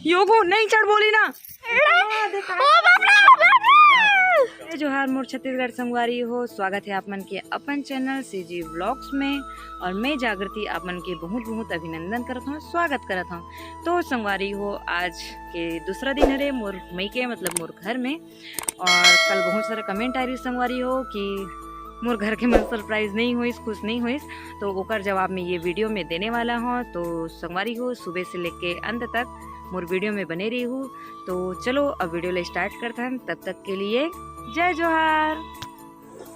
योगो नहीं चढ़ बोली ना। जोहार मोर छत्तीसगढ़ संगवारी हो, स्वागत है आप मन के अपन चैनल सीजी व्लॉग्स में। और मैं जागृति आप मन के बहुत बहुत अभिनंदन करत हूँ, स्वागत करत हूँ। तो संगवारी हो, आज के दूसरा दिन हरे मोर मई के मतलब मोर घर में। और कल बहुत सारा कमेंट आ रही संगवारी हो कि मोर घर के मन सरप्राइज नहीं हुई, खुश नहीं हुई, तो ओकर जवाब में ये वीडियो में देने वाला हूँ। तो संगवारी हो, सुबह से लेके अंत तक मोर वीडियो में बने रही हूँ। तो चलो अब वीडियो ले स्टार्ट करते हैं, तब तक के लिए जय जोहार।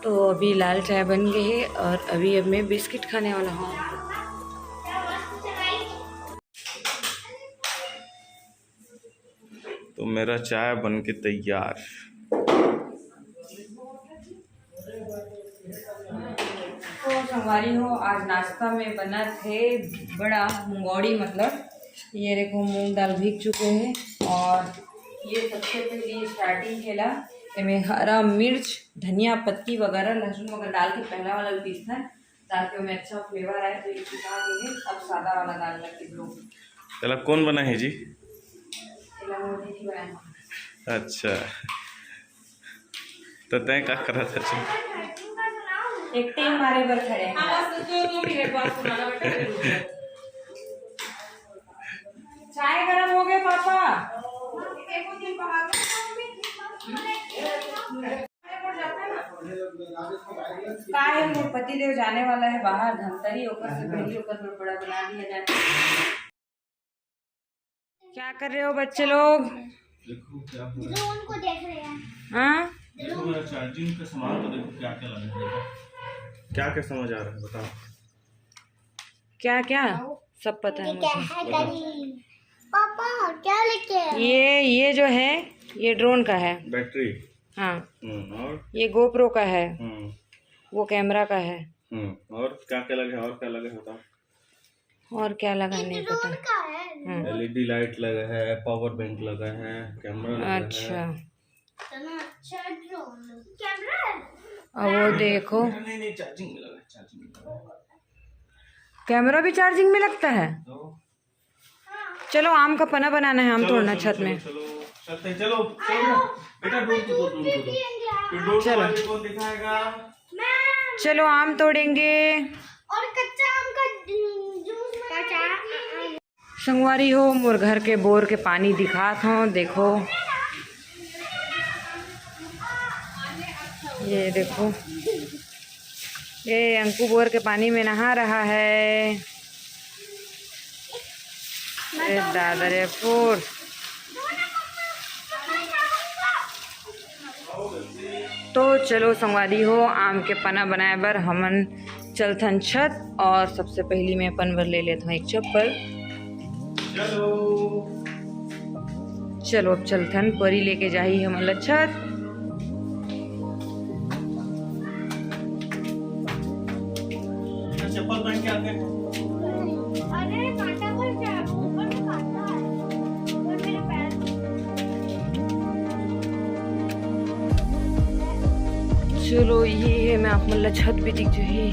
तो अभी लाल चाय बन गई है और अभी अब मैं बिस्किट खाने वाला हूँ। तो मेरा चाय बन के तैयार। तो संगवारी हो, आज नाश्ता में बना थे बड़ा मुंगौड़ी, मतलब ये देखो मूंग दाल भीग चुके हैं। और ये सबसे पहले स्टार्टिंग केला इसमें हरा मिर्च, धनिया पत्ती वगैरह, लहसुन वगैरह डाल के पहला वाला पीस था ताकि उसमें अच्छा फ्लेवर आए। तो ये पिसा के अब सादा वाला दाल लगे लोग। चला कौन बना है जी? बनाया। अच्छा, तो तय क्या करा था जी? एक टीम मारे पर खड़े हैं। चाय गरम हो गए पापा। काय मोर पति देव जाने वाला है बाहर धमतरी, ओकर से पहले ओकर पर बड़ा बना दिया जाए। क्या कर रहे हो बच्चे लोग? देखो क्या हो जो उनको देख रहे हैं। हाँ, देखो मेरा चार्जिंग का सामान, तो देखो क्या क्या लगा है। क्या क्या समझ आ रहा है बताओ? क्या क्या सब पता है क्या मुझे। है करी? पापा क्या लेके? ये जो है ये ड्रोन का है। बैटरी। हाँ, और ये गोप्रो का है, हम्म वो कैमरा का है। और क्या क्या लगे, और क्या लगे बताओ? और क्या लगा नहीं पता। का है। एलईडी लाइट लगा है, पावर बैंक लगा है, कैमरा लगा अच्छा, है। अच्छा ड्रोन कैमरा है। अब वो देखो नहीं चार्जिंग में लगा है, चार्जिंग में लगा है। कैमरा भी चार्जिंग में लगता है। तो चलो आम का पना बनाना है, आम तोड़ना छत में। चलो चलते, चलो बेटा ढूंढ दो, चलो कौन दिखाएगा? चलो आम तोड़ेंगे। और कच्चा आम का जूस कच्चा। संगवारी हो, मोर घर के बोर के पानी दिखात हूँ, देखो ये देखो, ये अंकु बोर के पानी में नहा रहा है। दादा रे फूर। तो चलो संगवारी हो, आम के पना बनाए बर हमन चलथन छत। और सबसे पहली मैं अपन बर ले लेता हूँ एक चप्पल। चलो अब चलथन, परी लेके जाही हमन छत। चप्पल पहन के आते हैं। अरे कांटा पर क्या ऊपर में कांटा है और मेरे पैर। चलो ये है, मैं आप मतलब छत पे दिख जाही।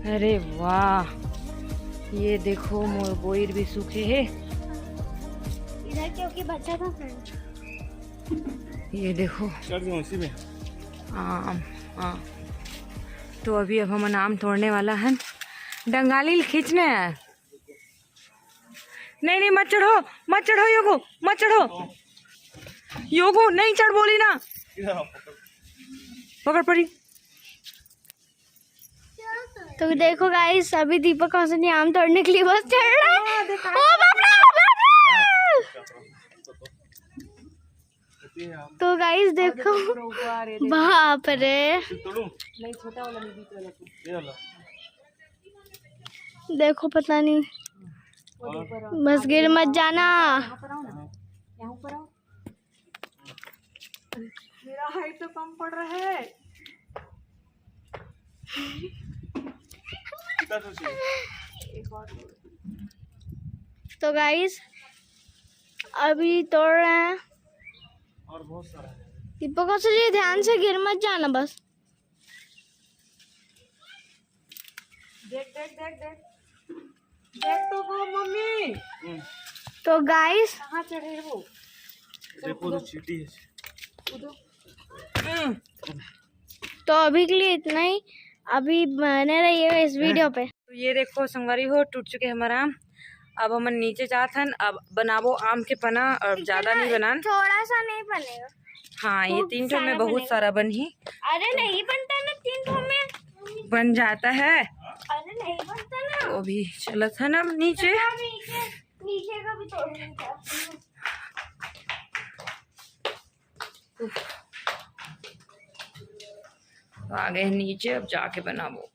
अरे वाह, ये देखो मोर बोइर भी सूखे है। इधर क्योंकि बच्चा था फ्रेंड। ये देखो उसी में आम। हाँ, तो अभी अब हम आम तोड़ने वाला है। डंगाली खींचने है। नहीं मत चढ़ो, मत चढ़ो योगो, मत चढ़ो योगो, नहीं चढ़ बोली ना। पकड़ पड़ी। तो देखो गाइस, अभी दीपक हंसनी आम तोड़ने के लिए बस चढ़ रहा है। ओ बाप रे! तो गाइस देखो, बाप रे, नहीं छोटा वाला नहीं, बीच वाला। देखो पता नहीं, बस गिर मत जाना। यहाँ पर आओ। मेरा हाइट तो कम पड़ रहा है। तो गाइस अभी तोड़ रहे हैं। और बहुत सारा है। दीपक से ध्यान से गिर मत जाना बस। देख देख देख देख देख तो वो मम्मी तो गाइस कहाँ चढ़े वो। देखो तो चींटी है। कूदो। तो अभी के लिए इतना ही। अभी बने रहिएगा इस वीडियो पे। तो ये देखो संगवारी हो टूट चुके हमारा आम। अब हम नीचे जात हन। अब बनाबो आम के पना और ज्यादा नहीं बनान। थोड़ा सा नहीं बनेगा। हाँ ये खूब 3 ठो में सारा बहुत बनेगा। सारा बन ही अरे नहीं बनता ना 3 ठो में। बन जाता है। अरे नहीं बनता ना। तो अभी चलत है ना नीचे। नीचे नीचे का भी तोड़ देता। तो आ गए नीचे अब जाके बनाबो।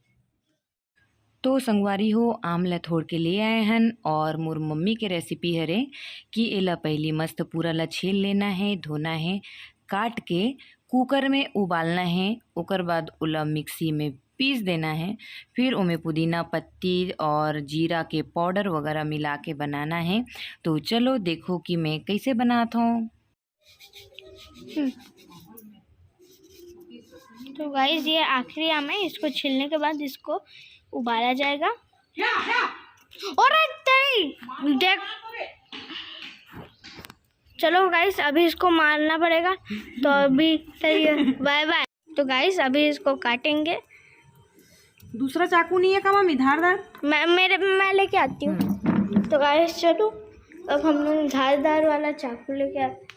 तो संगवारी हो आमला थोड़ के ले आए हन और मोर मम्मी के रेसिपी हरे कि एला पहली मस्त पूरा ला छील लेना है, धोना है, काट के कुकर में उबालना है, ओकर बाद उला मिक्सी में पीस देना है। फिर उमें पुदीना पत्ती और जीरा के पाउडर वगैरह मिला के बनाना है। तो चलो देखो कि मैं कैसे बनाता हूँ। तो गाइस ये आखिरी आम है। इसको छीलने के बाद इसको उबाला जाएगा। और तेरी देख। चलो गाइस अभी इसको मारना पड़ेगा। तो अभी बाय बाय। तो गाइस अभी इसको काटेंगे। दूसरा चाकू नहीं है का मम्मी? धारदार मैं लेके आती हूँ। तो गाइस चलो अब हम लोग धारदार वाला चाकू लेके आते।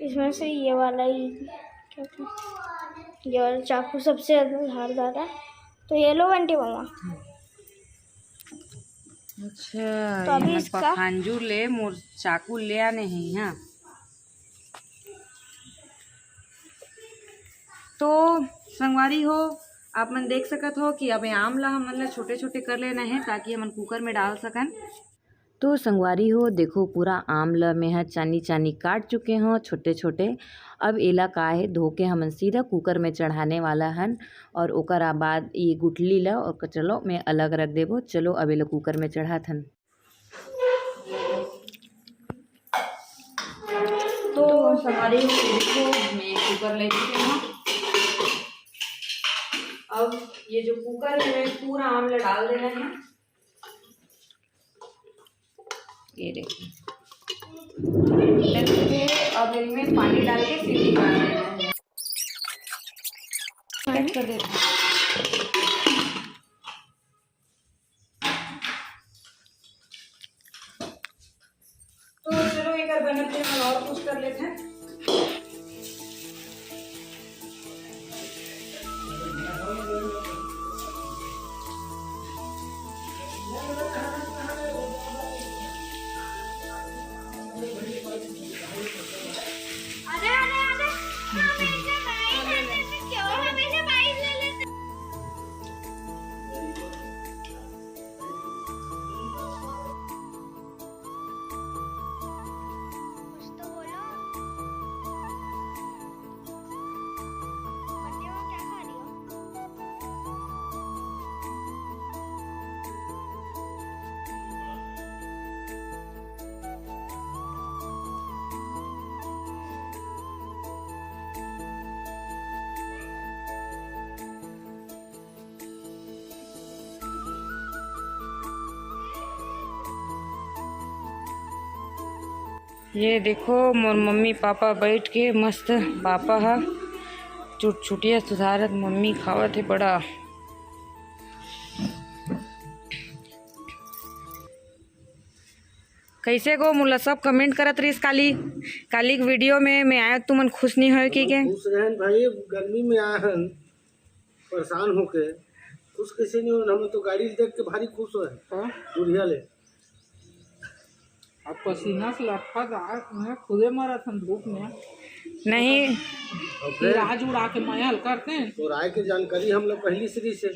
इसमें से ये वाला ही ये वाला चाकू सबसे ज़्यादा धारदार है। तो ये लो बंटी मामा। अच्छा तो अभी इसका खांजूर ले मोर चाकू ले आने हैं। हाँ तो संगवारी हो आप मन देख सकत हो कि अब आम ला हमन ला छोटे छोटे कर लेना है ताकि हमन कुकर में डाल सकन। तो संगवारी हो देखो पूरा आम ला में है चानी चानी काट चुके हो छोटे छोटे। अब एला का है धो के हमन सीधा कुकर में चढ़ाने वाला हन और ओकर बाद ये गुठली ला और चलो मैं अलग रख देबो। चलो अब एला कुकर में चढ़ात हन। तो संगवारी हो देखो मैं कुकर ले चुके हूँ। अब ये जो कुकर है मैं पूरा आमला डाल देना है। ये देखिए अब इनमें पानी डाल के सीटी मार देना है। कट कर देना। तो चलो एक बार बनाते हैं और कुछ कर लेते हैं। अरे अरे अरे हमेशा बाइक लेते थे। क्यों हमेशा बाइक ले लेते? कुछ तो बोलो। बच्चे वो क्या खा रही हो? ये देखो मोर मम्मी पापा बैठ के मस्त पापा हा छुटिया सुधारत मम्मी खावत है बड़ा। कैसे गो मुला सब कमेंट करत रहीस काली काली के वीडियो में मैं आया तुमन खुश नहीं हो कि खुश रहन भाई। गर्मी में आए हन परेशान होके खुश कैसे नहीं हो। हमें तो गाड़ी देख के भारी खुश हो बुढ़िया ले। अब पसीना से लटपट मैं खुदे मरा था धूप में। नहीं और फिर फिर आज उड़ा के महल करते हैं। तो राय की जानकारी हम लोग पहली श्री से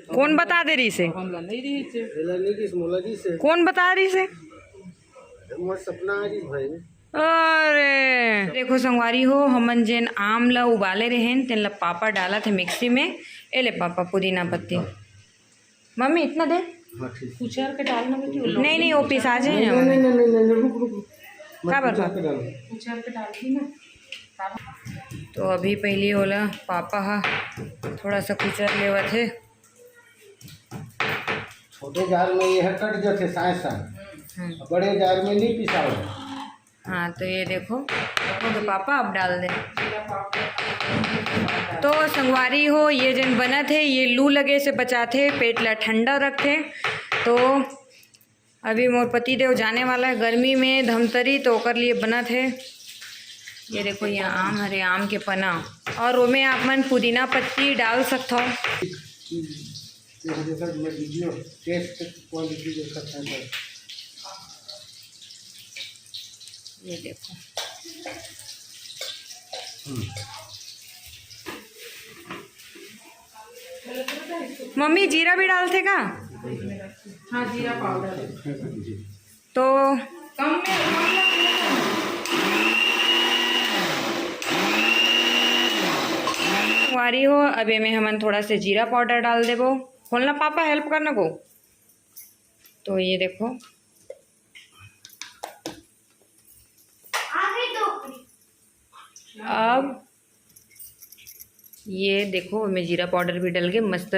कौन बता दे रही से? हम नहीं रही थे। एलर्जी की मोला जी से कौन बता रही से? हमारे सपना आ रही भाई। अरे देखो संगवारी हो हमन जेन आम ला उबाले रहेन तेन ला पापा डाला थे मिक्सी में। ए ले पापा पुदीना पत्ती मम्मी इतना दे। हाँ ठीक। कुचर के डालना बेटी नहीं नहीं वो पिसा जाए नहीं ना नहीं नहीं नहीं रुक रुक का बर्बाद डालो। कुचर के डाल दी ना। तो अभी पहली होला पापा हा थोड़ा सा कुचर लेवा थे। छोटे जार में यह कट जाते साए साए, बड़े जार में नहीं पिसाओ। हाँ तो ये देखो तो पापा अब डाल दे। तो संगवारी हो ये जन बना थे, ये लू लगे से बचाते, पेट ला ठंडा रखते। तो अभी मोर पति देव जाने वाला है गर्मी में धमतरी, तो ओकर लिए बना थे। ये देखो ये आम हरे आम के पना, और वो में आप मन पुदीना पत्ती डाल सकते हो। वीडियो टेस्ट क्वालिटी देख सकते हैं। ये देखो मम्मी जीरा भी डालते का? हाँ जीरा पाउडर तो कम में वारी हो अबे में हमन थोड़ा से जीरा पाउडर डाल देबो। खोलना पापा, हेल्प करना को। तो ये देखो अब ये देखो मैं जीरा पाउडर भी डल के मस्त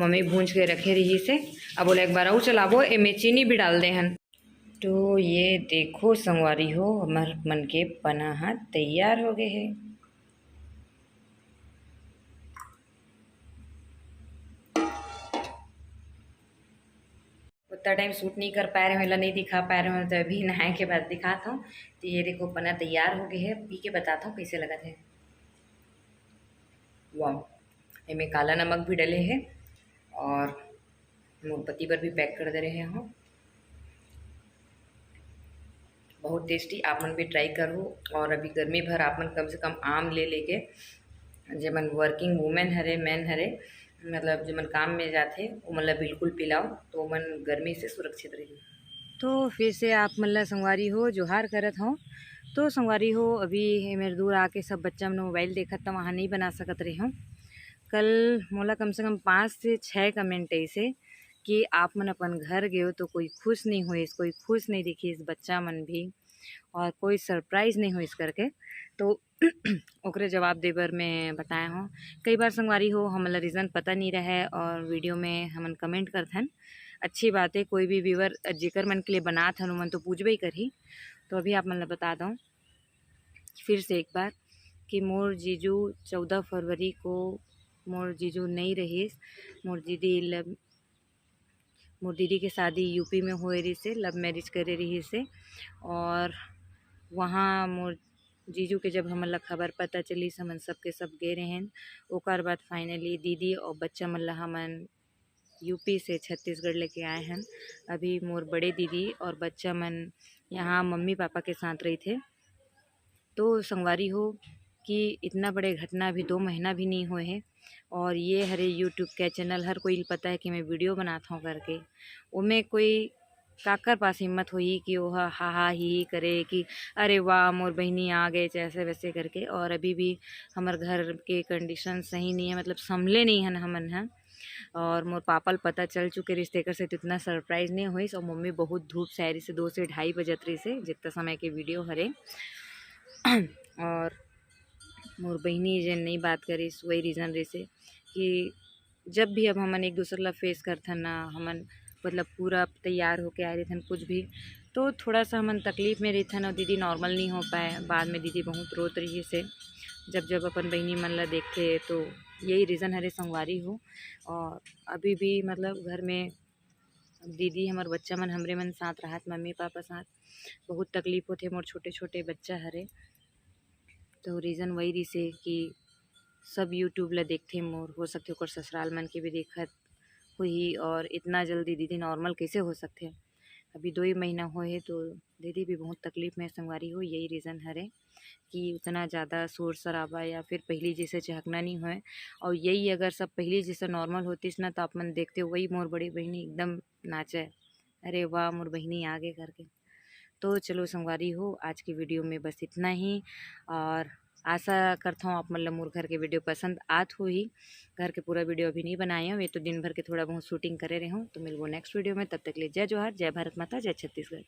मम्मी भूंज के रखे रही से। अब बोले एक बार और चलाबो, एमे चीनी भी डाल दे हन। तो ये देखो संगवारी हो हमार मन के पना हाथ तैयार हो गए है। उतना टाइम शूट नहीं कर पा रहे हैं, नहीं दिखा पा रहे हैं, तो अभी नहाए के बाद दिखाता हूँ। तो ये देखो पना तैयार हो गए है, पी के बताता हूँ कैसे लगा थे। वाह, इनमें काला नमक भी डले हैं और मूंगफली पर भी पैक कर दे रहे हैं हम। बहुत टेस्टी, आप मन भी ट्राई करो। और अभी गर्मी भर आप मन कम से कम आम ले लेके, जेमन वर्किंग वूमेन हरे मैन हरे, मतलब जेमन काम में जाते वो मतलब बिल्कुल पिलाओ, तो मन गर्मी से सुरक्षित रही। तो फिर से आप मतलब संगवारी हो जोहार करत हो। तो संगवारी हो अभी मेरे दूर आके सब बच्चा मन मोबाइल देखत तो वहाँ नहीं बना सकत रही हूँ। कल मोला कम से कम 5 से 6 कमेंट ऐसे कि आप मन अपन घर गए हो तो कोई खुश नहीं हुई, कोई खुश नहीं दिखी इस बच्चा मन भी, और कोई सरप्राइज़ नहीं हुई इस करके। तो ओकरे जवाब देबर मैं बताया हूँ। कई बार संगवारी हो हमला रीज़न पता नहीं रहे और वीडियो में हमन कमेंट करथन। अच्छी बात है, कोई भी व्यूवर जेकर मन के लिए बनात हन मन तो पूछबे ही करही। तो अभी आप मन ला बता दूँ फिर से एक बार कि मोर जीजू 14 फरवरी को मोर जीजू नहीं रहीस। मोर दीदी के शादी यूपी में होए रही से, लव मैरिज करे रही से। और वहाँ मोर जीजू के जब हमन ला खबर पता चली हमन सबके सब गए रहें। ओकर बाद फाइनली दीदी और बच्चा मन ला हमन यूपी से छत्तीसगढ़ लेके आए हैं। अभी मोर बड़े दीदी और बच्चा मन यहाँ मम्मी पापा के साथ रही थे। तो संगवारी हो कि इतना बड़े घटना अभी 2 महीना भी नहीं हुए हैं, और ये हरे यूट्यूब का चैनल हर कोई पता है कि मैं वीडियो बनाता हूँ करके। उनमें कोई काकर पास हिम्मत हुई कि वो हा ही करे कि अरे वाह मोर बहनी आ गए ऐसे वैसे करके। और अभी भी हमारे घर के कंडीशन सही नहीं है, मतलब संभले नहीं हैं हमन हैं। और मोर पापा पता चल चुके रिश्ते कर से, तो इतना सरप्राइज़ नहीं हुई। और मम्मी बहुत धूप शायरी से 2 से 2:30 बजत रही से जितना समय के वीडियो हरे। और मोर बहनी जे नहीं बात करी वही रीज़न रही से कि जब भी अब हमन एक दूसरे ला फेस करथन ना, हमन मतलब पूरा तैयार होके आए रहथन कुछ भी, तो थोड़ा सा हमन तकलीफ़ में रहथन और दीदी नॉर्मल नहीं हो पाए। बाद में दीदी बहुत रोत रही से जब अपन बहनी मन ला देखते, तो यही रीज़न हरे संगवारी हो। और अभी भी मतलब घर में दीदी हमार बच्चा मन हमरे मन साथ रहत, मम्मी पापा साथ। बहुत तकलीफ़ होते मोर छोटे छोटे बच्चा हरे। तो रीज़न वही रही से कि सब यूट्यूब ला देखते मोर, हो सकते ओकर ससुराल मन के भी देखत हुई। और इतना जल्दी दीदी नॉर्मल कैसे हो सकते, अभी 2 ही महीना होए तो दीदी भी बहुत तकलीफ़ में संगवारी हो। यही रीज़न हरे कि उतना ज़्यादा शोर शराबा या फिर पहली जैसे चहकना नहीं होए। और यही अगर सब पहली जैसे नॉर्मल होतीस ना, तो आप मन देखते वही मोर बड़ी बहनी एकदम नाचे, अरे वाह मोर बहनी आगे करके। तो चलो संगवारी हो आज की वीडियो में बस इतना ही। और आशा करता हूँ आप मतलब मोर घर के वीडियो पसंद आत हो ही। घर के पूरा वीडियो अभी नहीं बनाए हूँ, ये तो दिन भर के थोड़ा बहुत शूटिंग करे रहे हूँ। तो मिलूँ नेक्स्ट वीडियो में, तब तक ले जय जोहार, जय भारत माता, जय छत्तीसगढ़।